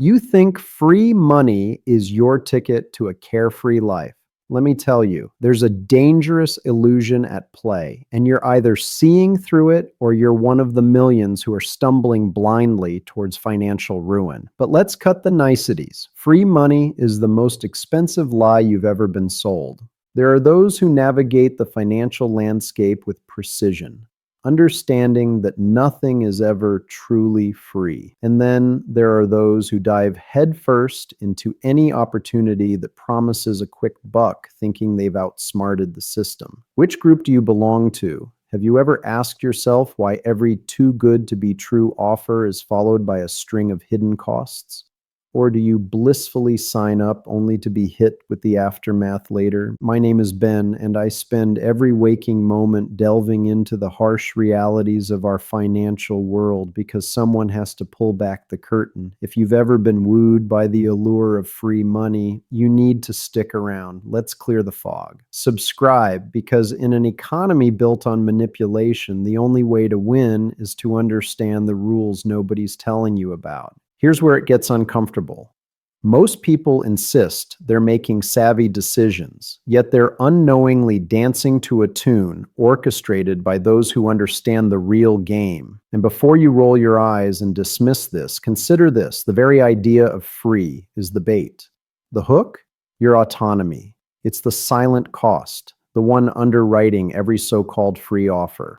You think free money is your ticket to a carefree life. Let me tell you, there's a dangerous illusion at play, and you're either seeing through it or you're one of the millions who are stumbling blindly towards financial ruin. But let's cut the niceties. Free money is the most expensive lie you've ever been sold. There are those who navigate the financial landscape with precision, understanding that nothing is ever truly free. And then there are those who dive headfirst into any opportunity that promises a quick buck, thinking they've outsmarted the system. Which group do you belong to? Have you ever asked yourself why every too good to be true offer is followed by a string of hidden costs? Or do you blissfully sign up only to be hit with the aftermath later? My name is Ben, and I spend every waking moment delving into the harsh realities of our financial world because someone has to pull back the curtain. If you've ever been wooed by the allure of free money, you need to stick around. Let's clear the fog. Subscribe, because in an economy built on manipulation, the only way to win is to understand the rules nobody's telling you about. Here's where it gets uncomfortable. Most people insist they're making savvy decisions, yet they're unknowingly dancing to a tune orchestrated by those who understand the real game. And before you roll your eyes and dismiss this, consider this: the very idea of free is the bait. The hook? Your autonomy. It's the silent cost, the one underwriting every so-called free offer.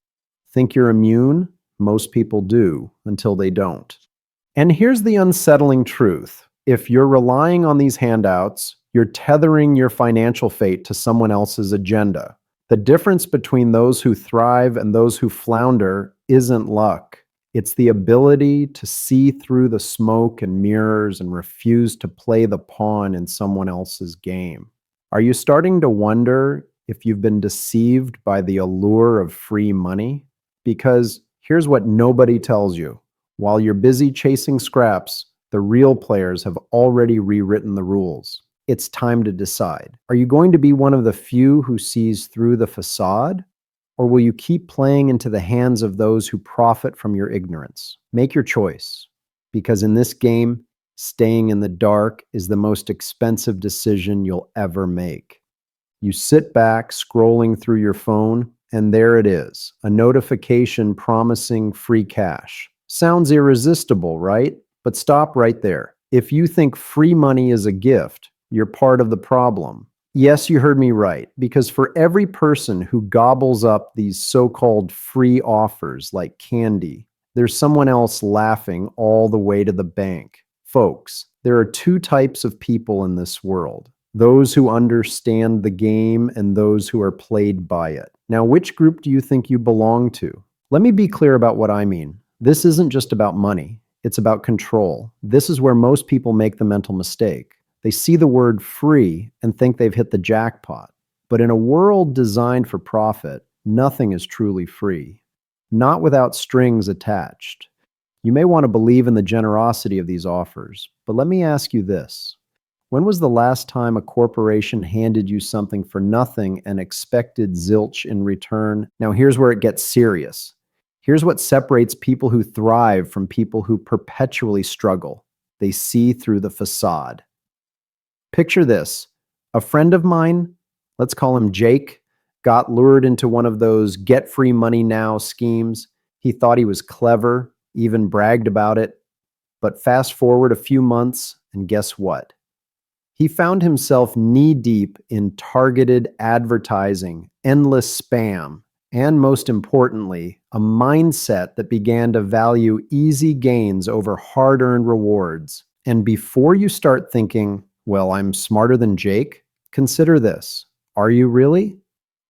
Think you're immune? Most people do, until they don't. And here's the unsettling truth. If you're relying on these handouts, you're tethering your financial fate to someone else's agenda. The difference between those who thrive and those who flounder isn't luck. It's the ability to see through the smoke and mirrors and refuse to play the pawn in someone else's game. Are you starting to wonder if you've been deceived by the allure of free money? Because here's what nobody tells you. While you're busy chasing scraps, the real players have already rewritten the rules. It's time to decide. Are you going to be one of the few who sees through the facade? Or will you keep playing into the hands of those who profit from your ignorance? Make your choice. Because in this game, staying in the dark is the most expensive decision you'll ever make. You sit back, scrolling through your phone, and there it is, a notification promising free cash. Sounds irresistible, right? But stop right there. If you think free money is a gift, you're part of the problem. Yes, you heard me right, because for every person who gobbles up these so-called free offers like candy, there's someone else laughing all the way to the bank. Folks, there are two types of people in this world: those who understand the game and those who are played by it. Now, which group do you think you belong to? Let me be clear about what I mean. This isn't just about money. It's about control. This is where most people make the mental mistake. They see the word free and think they've hit the jackpot. But in a world designed for profit, nothing is truly free. Not without strings attached. You may want to believe in the generosity of these offers, but let me ask you this. When was the last time a corporation handed you something for nothing and expected zilch in return? Now here's where it gets serious. Here's what separates people who thrive from people who perpetually struggle. They see through the facade. Picture this. A friend of mine, let's call him Jake, got lured into one of those get free money now schemes. He thought he was clever, even bragged about it. But fast forward a few months, and guess what? He found himself knee-deep in targeted advertising, endless spam, and most importantly, a mindset that began to value easy gains over hard-earned rewards. And before you start thinking, well, I'm smarter than Jake, consider this. Are you really?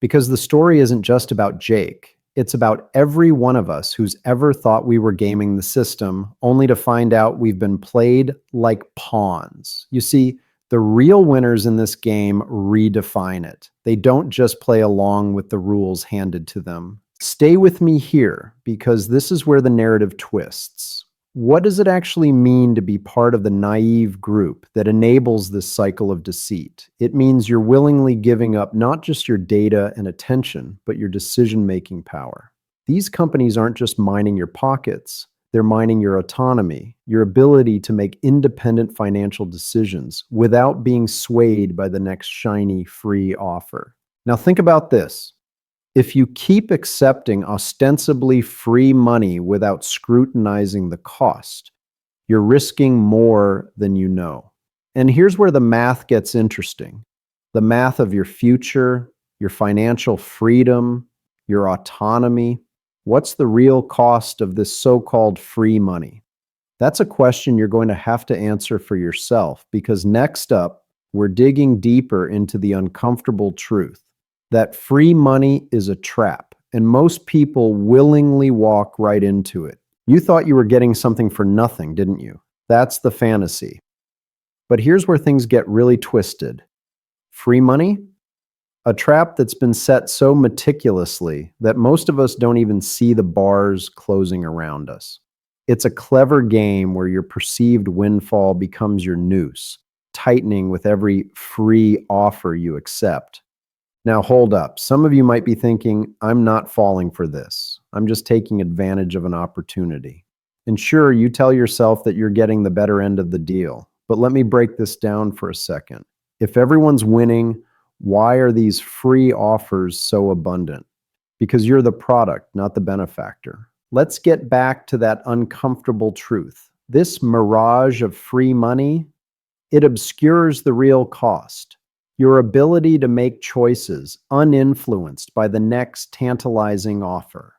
Because the story isn't just about Jake. It's about every one of us who's ever thought we were gaming the system, only to find out we've been played like pawns. You see, the real winners in this game redefine it. They don't just play along with the rules handed to them. Stay with me here, because this is where the narrative twists. What does it actually mean to be part of the naive group that enables this cycle of deceit? It means you're willingly giving up not just your data and attention, but your decision-making power. These companies aren't just mining your pockets. They're mining your autonomy, your ability to make independent financial decisions without being swayed by the next shiny free offer. Now, think about this. If you keep accepting ostensibly free money without scrutinizing the cost, you're risking more than you know. And here's where the math gets interesting: the math of your future, your financial freedom, your autonomy. What's the real cost of this so called free money? That's a question you're going to have to answer for yourself, because next up, we're digging deeper into the uncomfortable truth that free money is a trap, and most people willingly walk right into it. You thought you were getting something for nothing, didn't you? That's the fantasy. But here's where things get really twisted. Free money? A trap that's been set so meticulously that most of us don't even see the bars closing around us. It's a clever game where your perceived windfall becomes your noose, tightening with every free offer you accept. Now, hold up. Some of you might be thinking, I'm not falling for this. I'm just taking advantage of an opportunity. And sure, you tell yourself that you're getting the better end of the deal. But let me break this down for a second. If everyone's winning, why are these free offers so abundant? Because you're the product, not the benefactor. Let's get back to that uncomfortable truth. This mirage of free money, it obscures the real cost. Your ability to make choices uninfluenced by the next tantalizing offer.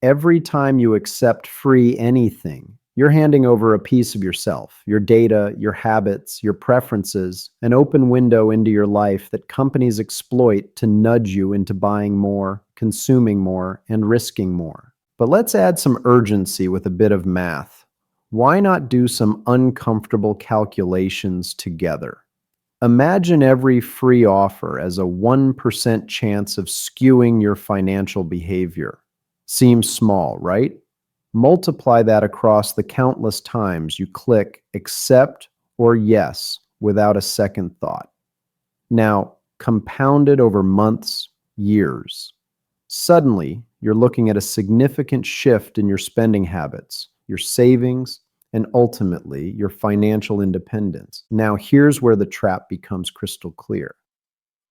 Every time you accept free anything, you're handing over a piece of yourself, your data, your habits, your preferences, an open window into your life that companies exploit to nudge you into buying more, consuming more, and risking more. But let's add some urgency with a bit of math. Why not do some uncomfortable calculations together? Imagine every free offer as a 1% chance of skewing your financial behavior. Seems small, right? Multiply that across the countless times you click accept or yes without a second thought. Now, compound it over months, years. Suddenly, you're looking at a significant shift in your spending habits, your savings, and ultimately your financial independence. Now, here's where the trap becomes crystal clear.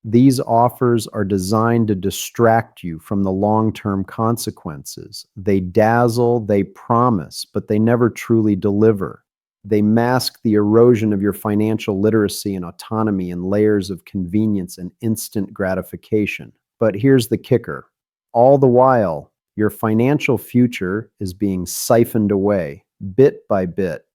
These offers are designed to distract you from the long-term consequences. They dazzle, they promise, but they never truly deliver. They mask the erosion of your financial literacy and autonomy in layers of convenience and instant gratification. But here's the kicker. All the while, your financial future is being siphoned away, bit by bit.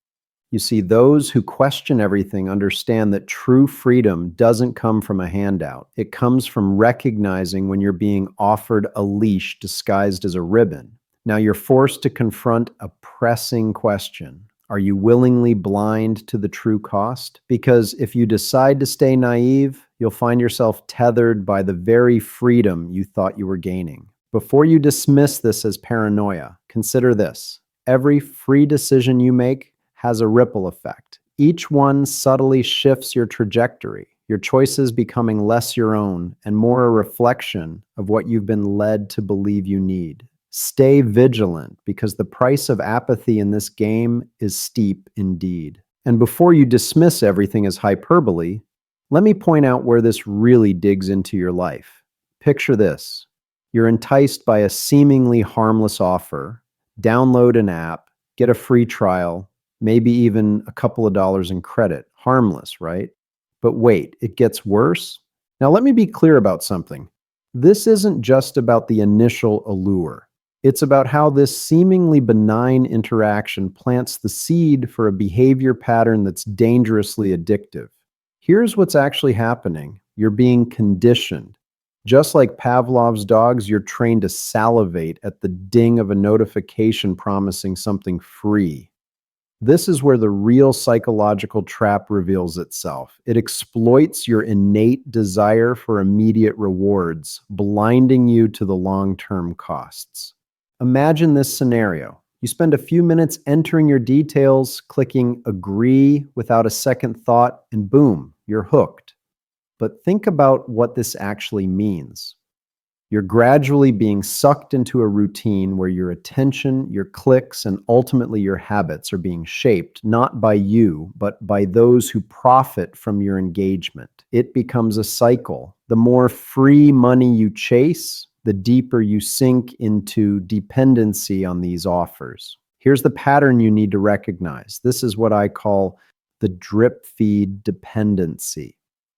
You see, those who question everything understand that true freedom doesn't come from a handout. It comes from recognizing when you're being offered a leash disguised as a ribbon. Now you're forced to confront a pressing question. Are you willingly blind to the true cost? Because if you decide to stay naive, you'll find yourself tethered by the very freedom you thought you were gaining. Before you dismiss this as paranoia, consider this. Every free decision you make has a ripple effect. Each one subtly shifts your trajectory, your choices becoming less your own and more a reflection of what you've been led to believe you need. Stay vigilant, because the price of apathy in this game is steep indeed. And before you dismiss everything as hyperbole, let me point out where this really digs into your life. Picture this. You're enticed by a seemingly harmless offer. Download an app, get a free trial, maybe even a couple of dollars in credit. Harmless, right? But wait, it gets worse? Now let me be clear about something. This isn't just about the initial allure. It's about how this seemingly benign interaction plants the seed for a behavior pattern that's dangerously addictive. Here's what's actually happening. You're being conditioned. Just like Pavlov's dogs, you're trained to salivate at the ding of a notification promising something free. This is where the real psychological trap reveals itself. It exploits your innate desire for immediate rewards, blinding you to the long-term costs. Imagine this scenario. You spend a few minutes entering your details, clicking agree without a second thought, and boom, you're hooked. But think about what this actually means. You're gradually being sucked into a routine where your attention, your clicks, and ultimately your habits are being shaped not by you, but by those who profit from your engagement. It becomes a cycle. The more free money you chase, the deeper you sink into dependency on these offers. Here's the pattern you need to recognize. This is what I call the drip feed dependency.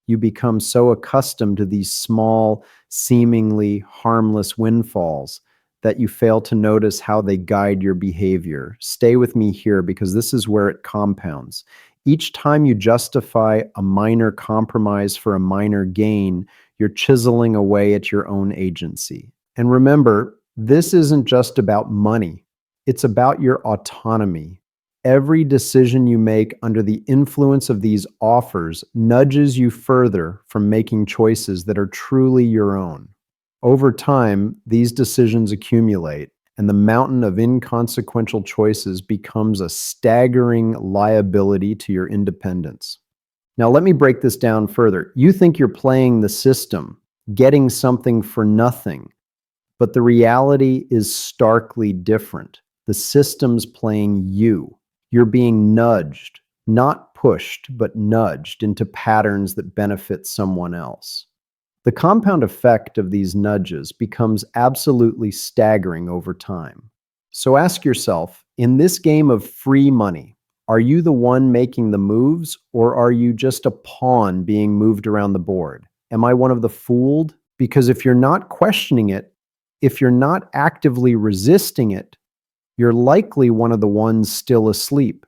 You become so accustomed to these small, seemingly harmless windfalls that you fail to notice how they guide your behavior. Stay with me here because this is where it compounds. Each time you justify a minor compromise for a minor gain, you're chiseling away at your own agency. And remember, this isn't just about money. It's about your autonomy. Every decision you make under the influence of these offers nudges you further from making choices that are truly your own. Over time, these decisions accumulate, and the mountain of inconsequential choices becomes a staggering liability to your independence. Now, let me break this down further. You think you're playing the system, getting something for nothing, but the reality is starkly different. The system's playing you. You're being nudged, not pushed, but nudged into patterns that benefit someone else. The compound effect of these nudges becomes absolutely staggering over time. So ask yourself, in this game of free money, are you the one making the moves, or are you just a pawn being moved around the board? Am I one of the fooled? Because if you're not questioning it, if you're not actively resisting it, you're likely one of the ones still asleep.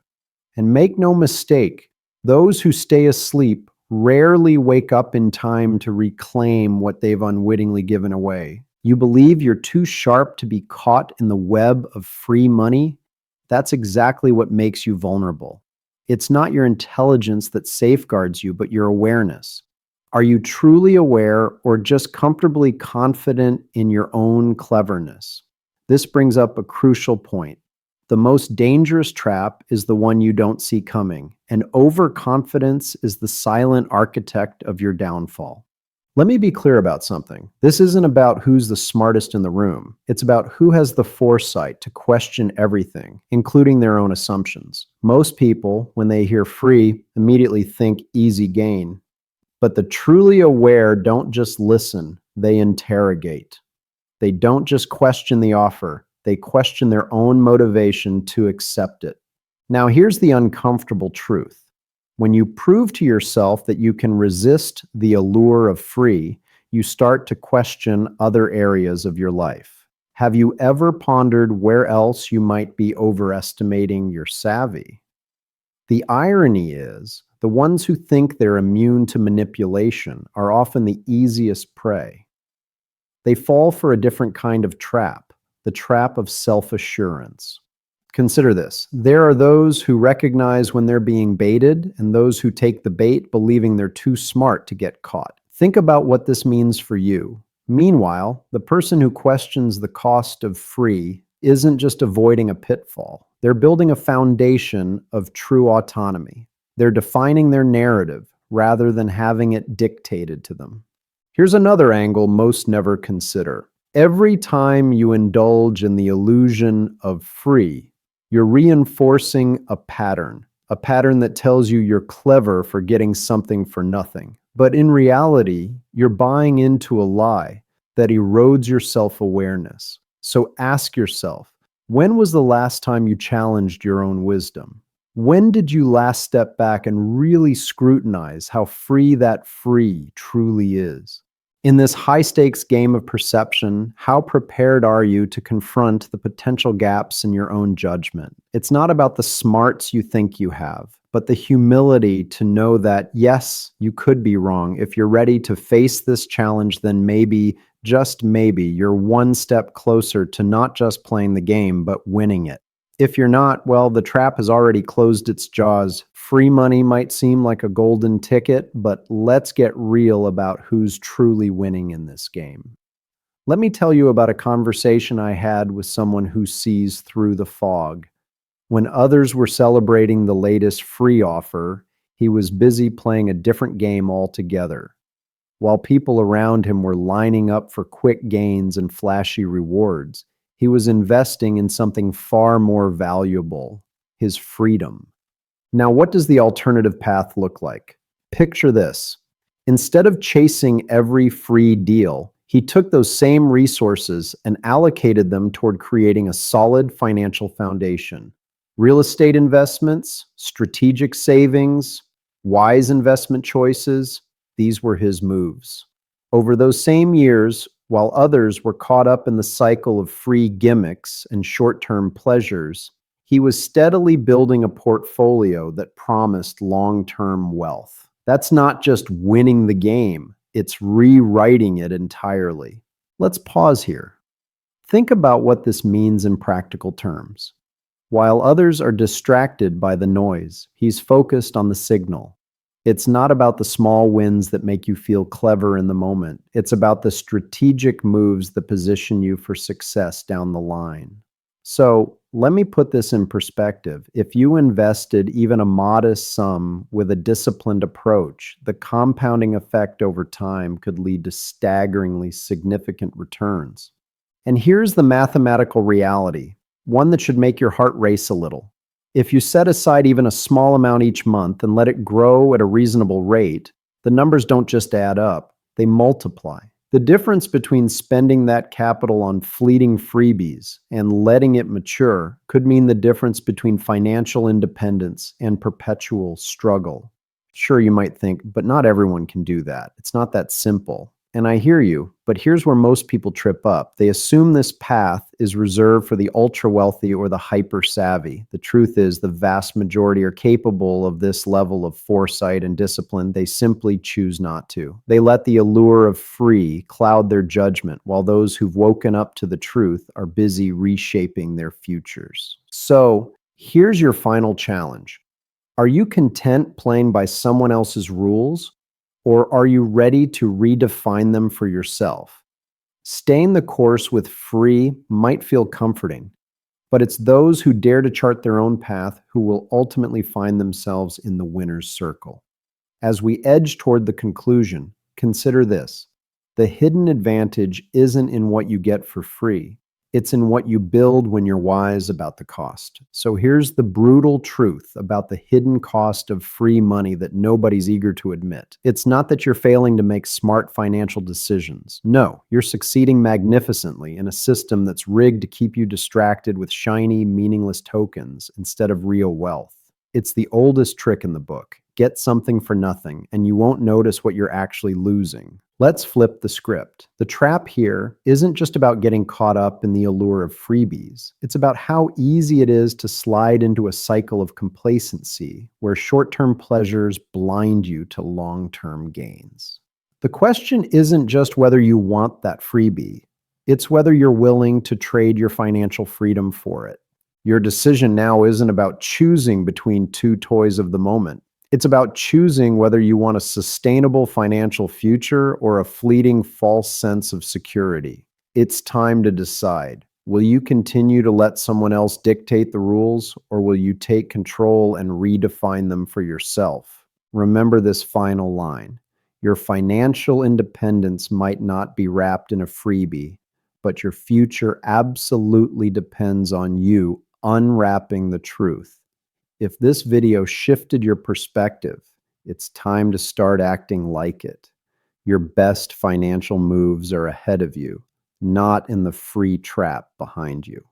And make no mistake, those who stay asleep rarely wake up in time to reclaim what they've unwittingly given away. You believe you're too sharp to be caught in the web of free money? That's exactly what makes you vulnerable. It's not your intelligence that safeguards you, but your awareness. Are you truly aware or just comfortably confident in your own cleverness? This brings up a crucial point. The most dangerous trap is the one you don't see coming, and overconfidence is the silent architect of your downfall. Let me be clear about something. This isn't about who's the smartest in the room. It's about who has the foresight to question everything, including their own assumptions. Most people, when they hear free, immediately think easy gain. But the truly aware don't just listen, they interrogate. They don't just question the offer, they question their own motivation to accept it. Now, here's the uncomfortable truth. When you prove to yourself that you can resist the allure of free, you start to question other areas of your life. Have you ever pondered where else you might be overestimating your savvy? The irony is, the ones who think they're immune to manipulation are often the easiest prey. They fall for a different kind of trap, the trap of self-assurance. Consider this. There are those who recognize when they're being baited and those who take the bait believing they're too smart to get caught. Think about what this means for you. Meanwhile, the person who questions the cost of free isn't just avoiding a pitfall. They're building a foundation of true autonomy. They're defining their narrative rather than having it dictated to them. Here's another angle most never consider. Every time you indulge in the illusion of free, you're reinforcing a pattern that tells you you're clever for getting something for nothing. But in reality, you're buying into a lie that erodes your self-awareness. So ask yourself, when was the last time you challenged your own wisdom? When did you last step back and really scrutinize how free that free truly is? In this high-stakes game of perception, how prepared are you to confront the potential gaps in your own judgment? It's not about the smarts you think you have, but the humility to know that, yes, you could be wrong. If you're ready to face this challenge, then maybe, just maybe, you're one step closer to not just playing the game, but winning it. If you're not, well, the trap has already closed its jaws. Free money might seem like a golden ticket, but let's get real about who's truly winning in this game. Let me tell you about a conversation I had with someone who sees through the fog. When others were celebrating the latest free offer, he was busy playing a different game altogether. While people around him were lining up for quick gains and flashy rewards, he was investing in something far more valuable: his freedom. Now, what does the alternative path look like? Picture this. Instead of chasing every free deal, he took those same resources and allocated them toward creating a solid financial foundation. Real estate investments, strategic savings, wise investment choices, these were his moves. Over those same years, while others were caught up in the cycle of free gimmicks and short-term pleasures, he was steadily building a portfolio that promised long-term wealth. That's not just winning the game, it's rewriting it entirely. Let's pause here. Think about what this means in practical terms. While others are distracted by the noise, he's focused on the signal. It's not about the small wins that make you feel clever in the moment. It's about the strategic moves that position you for success down the line. So, let me put this in perspective. If you invested even a modest sum with a disciplined approach, the compounding effect over time could lead to staggeringly significant returns. And here's the mathematical reality, one that should make your heart race a little. If you set aside even a small amount each month and let it grow at a reasonable rate, the numbers don't just add up, they multiply. The difference between spending that capital on fleeting freebies and letting it mature could mean the difference between financial independence and perpetual struggle. Sure, you might think, but not everyone can do that. It's not that simple. And I hear you, but here's where most people trip up. They assume this path is reserved for the ultra wealthy or the hyper savvy. The truth is, the vast majority are capable of this level of foresight and discipline. They simply choose not to. They let the allure of free cloud their judgment, while those who've woken up to the truth are busy reshaping their futures. So, here's your final challenge. Are you content playing by someone else's rules? Or are you ready to redefine them for yourself? Staying the course with free might feel comforting, but it's those who dare to chart their own path who will ultimately find themselves in the winner's circle. As we edge toward the conclusion, consider this. The hidden advantage isn't in what you get for free. It's in what you build when you're wise about the cost. So here's the brutal truth about the hidden cost of free money that nobody's eager to admit. It's not that you're failing to make smart financial decisions. No, you're succeeding magnificently in a system that's rigged to keep you distracted with shiny, meaningless tokens instead of real wealth. It's the oldest trick in the book. Get something for nothing, and you won't notice what you're actually losing. Let's flip the script. The trap here isn't just about getting caught up in the allure of freebies. It's about how easy it is to slide into a cycle of complacency where short-term pleasures blind you to long-term gains. The question isn't just whether you want that freebie. It's whether you're willing to trade your financial freedom for it. Your decision now isn't about choosing between two toys of the moment. It's about choosing whether you want a sustainable financial future or a fleeting false sense of security. It's time to decide. Will you continue to let someone else dictate the rules, or will you take control and redefine them for yourself? Remember this final line. Your financial independence might not be wrapped in a freebie, but your future absolutely depends on you unwrapping the truth. If this video shifted your perspective, it's time to start acting like it. Your best financial moves are ahead of you, not in the free trap behind you.